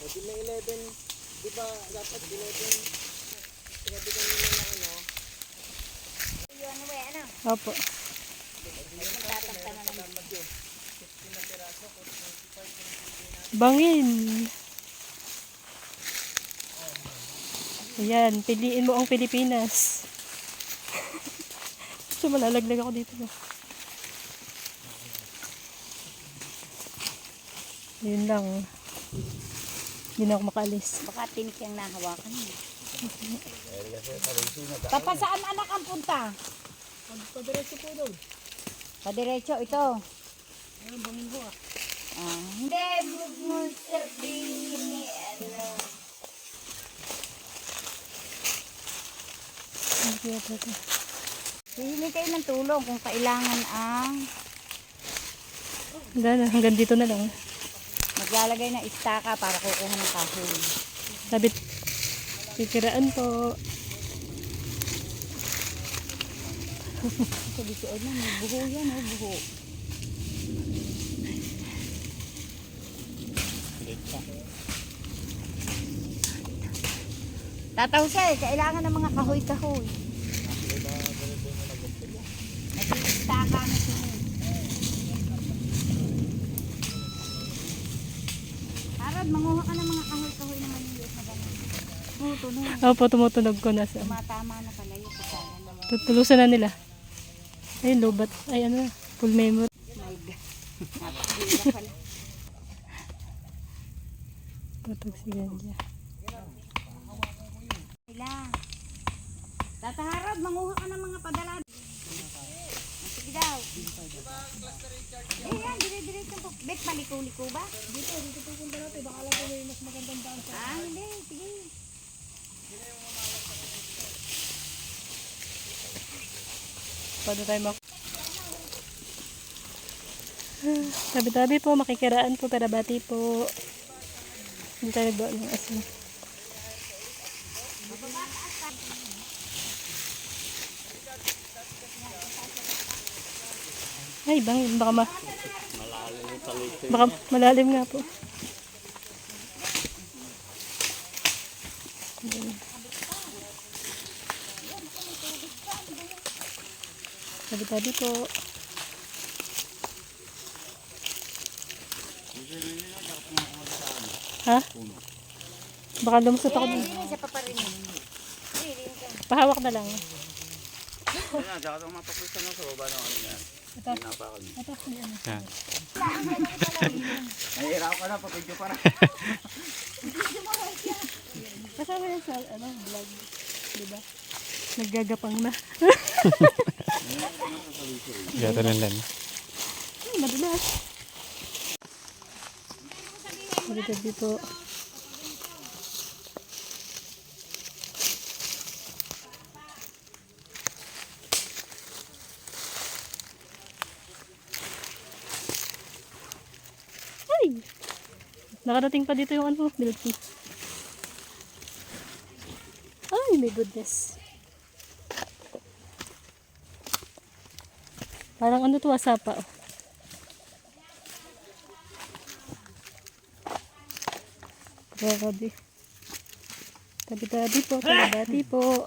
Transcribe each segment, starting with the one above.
O di may 11, di ba dapat 11, sinabi ko nila na ano. Yun, ano? Opo. Magtatangka na lang. Bangin. Ayan, piliin mo ang Pilipinas. So malalaglag ako dito. Yun lang. Hindi na ako makaalis. Baka tinik yung nahawakan mo. Papa, saan anak ang punta? Padiretso po doon. Padiretso, ito. Ayun, bangin ko ah. Hindi, mo sabihin ano. Hihili kayo ng tulong kung kailangan ang Hanggang dito na lang. maglalagay ng istaka para kukuha ng kahoy. Sabit. Kikiraan po. Sabi si Edna, may buho yan, buho. Tataw siya kailangan ng mga kahoy-kahoy. Nag-istaka na siya. Harad, manguha ka ng mga kahoy-kahoy na maliliit na gano'n. Tutunog. Opo, tumutunog ko na sa. Tumatama na pala yung kasama naman. Tutulusan na nila. Ay, lobat. Ay, ano, full memory. My God. Napakagila pala. Tutug si Ganja. Tata Harad, manguha ka ng mga padala. Sige daw. Yan, dire-diretso po. Bet, paliko-liko ba? Dito pupunta natin. Baka alam ko may mas magandang daan sa... Hindi. Sige. Paano tayo tabi-tabi po, makikiraan po, perabati po. Hindi tayo nagbawa ng asin. Ay, bangin. Baka malalim nga po. Tabi-tabi po. Ha? Baka lumusot ako dun. Hindi, siya pa rin. Pahawak na lang. Kaya, tsaka itong mapakulisan na sa baba ng ano yan. Ito. Ito. Nahihirap ka na, papidyo pa na. Kasama yan sa vlog. Diba? Naggagapang na. Gata na lang. Madulas. Dito dito. Ay! Nakarating pa dito yung ano, milk tea. Ay, my goodness. Parang ano to, asapa. Oh. Grabe. Tabi-tabi po, tabi-tabi po.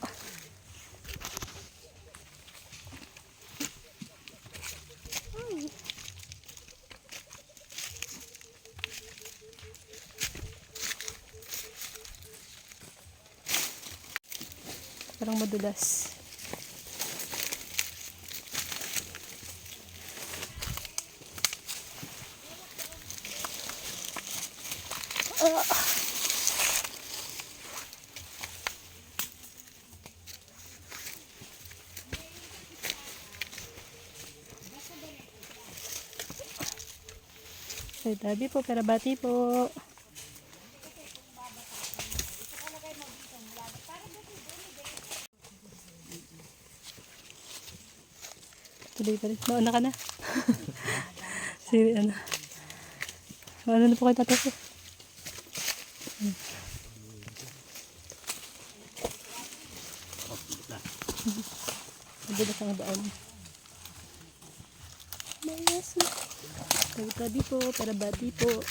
Parang madulas. Tabi po, perabati po. Tuloy pa rin. Mauna ka na. Siri, ano. Mauna na po kayo tatapos. Mabilas ang daan. Mayas na. Tabi-tabi po, perabati po.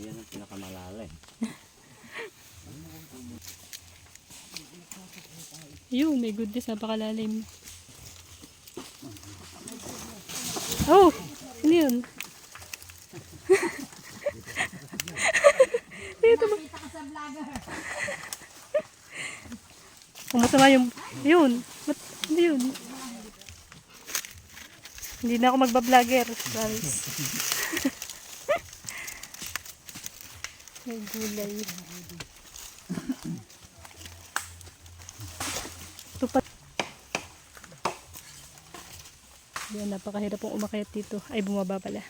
Yan ang pinakamalalim. Yun, may goodness, napakalalim. Oh! Ano yun? Dito ba? Kita ka sa vlogger. Kung masama yung... Yun! Ba't hindi yun? Hindi na ako magbablogger. Guys. May gulay. Tupat. Yan, napakahirap pong umakyat dito. Ay, bumaba pala.